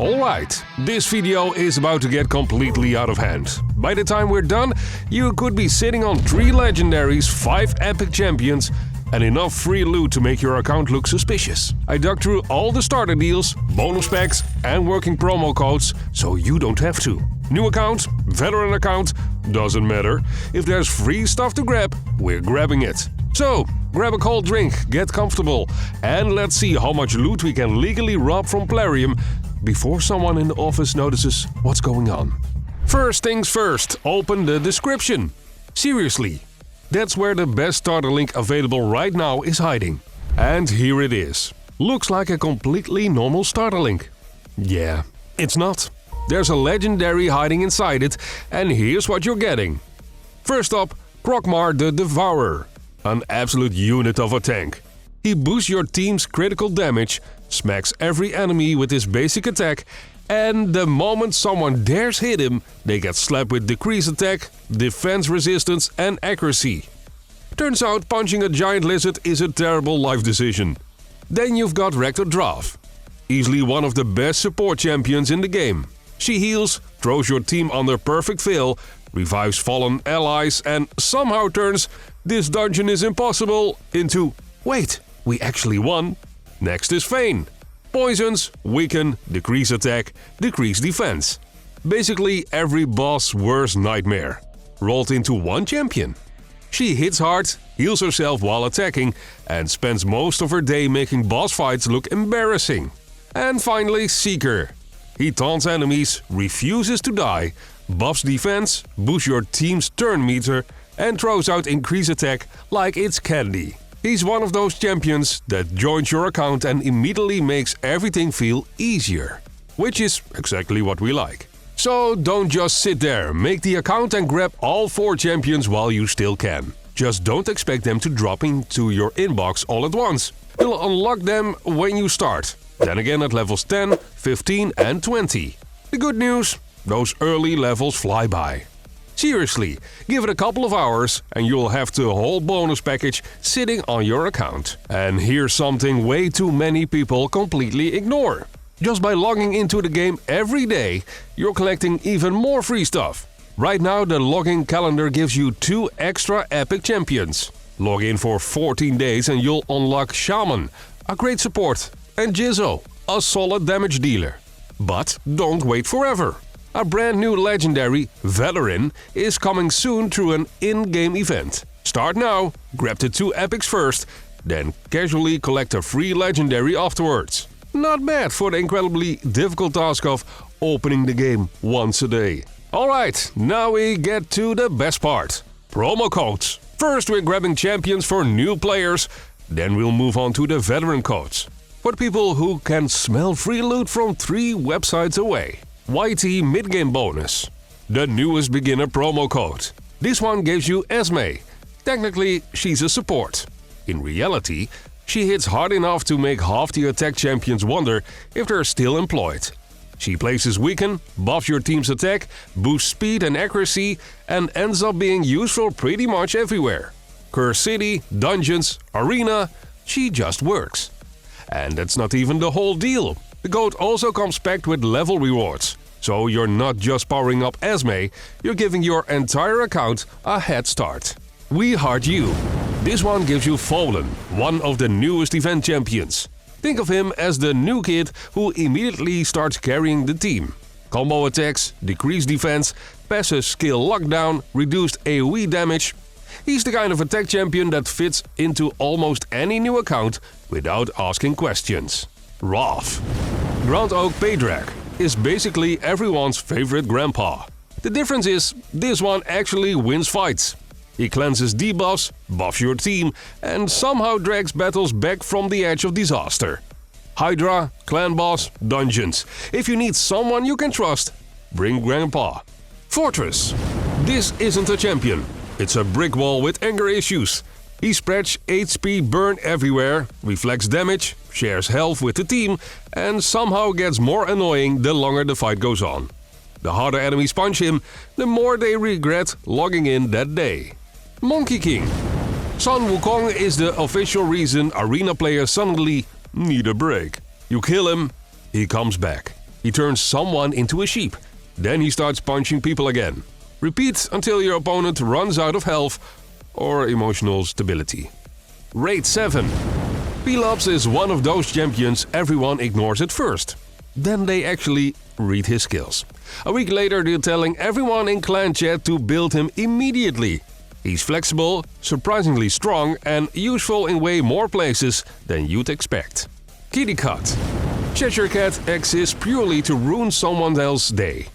Alright, this video is about to get completely out of hand. By the time we're done, you could be sitting on 3 legendaries, 5 epic champions, and enough free loot to make your account look suspicious. I dug through all the starter deals, bonus packs, and working promo codes, so you don't have to. New account, veteran account, doesn't matter. If there's free stuff to grab, we're grabbing it. So, grab a cold drink, get comfortable, and let's see how much loot we can legally rob from Plarium before someone in the office notices what's going on. First things first, open the description. Seriously, that's where the best starter link available right now is hiding. And here it is. Looks like a completely normal starter link. Yeah, it's not. There's a legendary hiding inside it, and here's what you're getting. First up, Krok'mar the Devourer. An absolute unit of a tank. He boosts your team's critical damage, smacks every enemy with his basic attack, and the moment someone dares hit him, they get slapped with decreased attack, defense resistance and accuracy. Turns out punching a giant lizard is a terrible life decision. Then you've got Rector Drath. Easily one of the best support champions in the game. She heals, throws your team under perfect fail, revives fallen allies and somehow turns "this dungeon is impossible" into "wait, we actually won." Next is Fayne. Poisons, weaken, decrease attack, decrease defense. Basically every boss' worst nightmare, rolled into one champion. She hits hard, heals herself while attacking, and spends most of her day making boss fights look embarrassing. And finally Seeker. He taunts enemies, refuses to die, buffs defense, boosts your team's turn meter, and throws out increased attack like it's candy. He's one of those champions that joins your account and immediately makes everything feel easier. Which is exactly what we like. So don't just sit there, make the account and grab all 4 champions while you still can. Just don't expect them to drop into your inbox all at once. You'll unlock them when you start. Then again at levels 10, 15 and 20. The good news? Those early levels fly by. Seriously, give it a couple of hours and you'll have the whole bonus package sitting on your account. And here's something way too many people completely ignore. Just by logging into the game every day, you're collecting even more free stuff. Right now the login calendar gives you 2 extra epic champions. Log in for 14 days and you'll unlock Shaman, a great support, and Jizzo, a solid damage dealer. But don't wait forever. A brand new legendary, Veteran, is coming soon through an in-game event. Start now, grab the 2 epics first, then casually collect a free legendary afterwards. Not bad for the incredibly difficult task of opening the game once a day. Alright, now we get to the best part. Promo codes. First we're grabbing champions for new players, then we'll move on to the veteran codes. For people who can smell free loot from 3 websites away. YT mid-game bonus. The newest beginner promo code. This one gives you Esme. Technically, she's a support. In reality, she hits hard enough to make half the attack champions wonder if they're still employed. She places weaken, buffs your team's attack, boosts speed and accuracy, and ends up being useful pretty much everywhere. Curse City, dungeons, arena, she just works. And that's not even the whole deal. The code also comes packed with level rewards. So you're not just powering up Esme, you're giving your entire account a head start. We heart you. This one gives you Folan, one of the newest event champions. Think of him as the new kid who immediately starts carrying the team. Combo attacks, decreased defense, passive skill lockdown, reduced AoE damage. He's the kind of attack champion that fits into almost any new account without asking questions. Wrath. Ground Oak Paydrag is basically everyone's favorite grandpa. The difference is, this one actually wins fights. He cleanses debuffs, buffs your team, and somehow drags battles back from the edge of disaster. Hydra, clan boss, dungeons. If you need someone you can trust, bring Grandpa. Fortress. This isn't a champion. It's a brick wall with anger issues. He spreads HP burn everywhere, reflects damage, shares health with the team, and somehow gets more annoying the longer the fight goes on. The harder enemies punch him, the more they regret logging in that day. Monkey King. Sun Wukong is the official reason arena players suddenly need a break. You kill him, he comes back. He turns someone into a sheep. Then he starts punching people again. Repeat until your opponent runs out of health or emotional stability. Raid 7. Pelops is one of those champions everyone ignores at first. Then they actually read his skills. A week later they're telling everyone in clan chat to build him immediately. He's flexible, surprisingly strong and useful in way more places than you'd expect. Kitty Cat. Cheshire Cat exists purely to ruin someone else's day.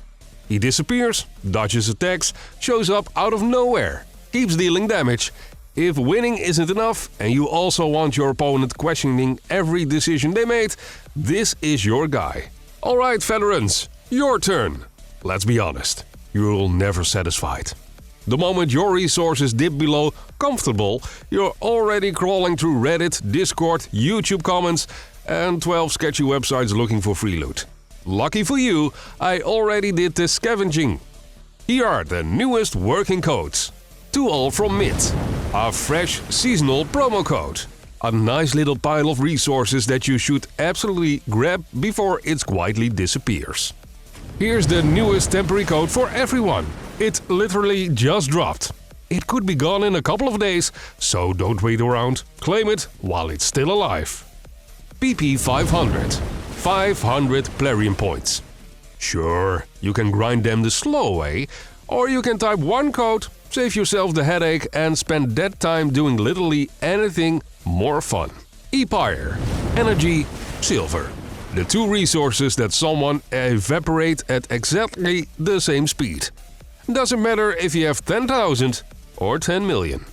He disappears, dodges attacks, shows up out of nowhere, keeps dealing damage. If winning isn't enough and you also want your opponent questioning every decision they made, this is your guy. Alright veterans, your turn. Let's be honest, you're never satisfied. The moment your resources dip below comfortable, you're already crawling through Reddit, Discord, YouTube comments and 12 sketchy websites looking for free loot. Lucky for you, I already did the scavenging. Here are the newest working codes. 2 all from Mid. A fresh seasonal promo code. A nice little pile of resources that you should absolutely grab before it quietly disappears. Here's the newest temporary code for everyone. It literally just dropped. It could be gone in a couple of days, so don't wait around. Claim it while it's still alive. PP 500. 500 Plarium points. Sure, you can grind them the slow way, or you can type one code, save yourself the headache and spend that time doing literally anything more fun. Empire. Energy. Silver. The 2 resources that someone evaporate at exactly the same speed. Doesn't matter if you have 10,000 or 10 million.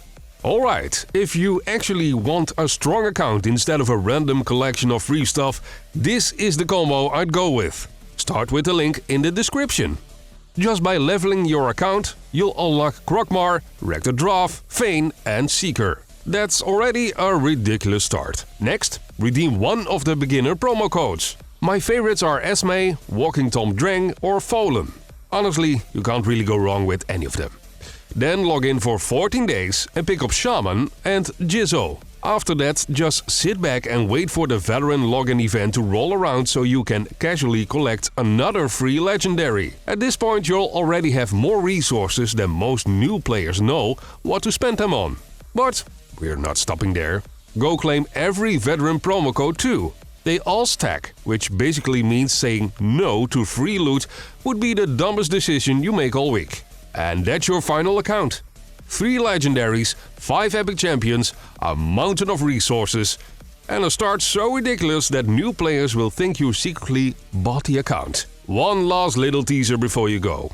Alright, if you actually want a strong account instead of a random collection of free stuff, this is the combo I'd go with. Start with the link in the description. Just by leveling your account, you'll unlock Krok'mar, Rector Drath, Fayne and Seeker. That's already a ridiculous start. Next, redeem one of the beginner promo codes. My favorites are Esme, Walking Tom Dreng or Folan. Honestly, you can't really go wrong with any of them. Then log in for 14 days and pick up Shaman and Jizzo. After that, just sit back and wait for the veteran login event to roll around so you can casually collect another free legendary. At this point you'll already have more resources than most new players know what to spend them on. But we're not stopping there. Go claim every veteran promo code too. They all stack, which basically means saying no to free loot would be the dumbest decision you make all week. And that's your final account. 3 legendaries, 5 epic champions, a mountain of resources, and a start so ridiculous that new players will think you secretly bought the account. One last little teaser before you go.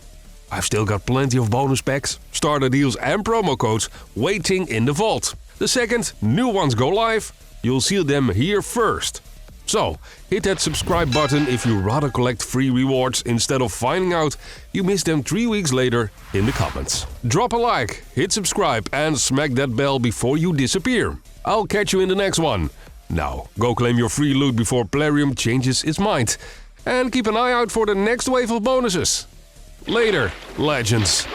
I've still got plenty of bonus packs, starter deals and promo codes waiting in the vault. The second new ones go live, you'll see them here first. So, hit that subscribe button if you rather collect free rewards instead of finding out you missed them 3 weeks later in the comments. Drop a like, hit subscribe and smack that bell before you disappear. I'll catch you in the next one. Now, go claim your free loot before Plarium changes its mind. And keep an eye out for the next wave of bonuses. Later, legends.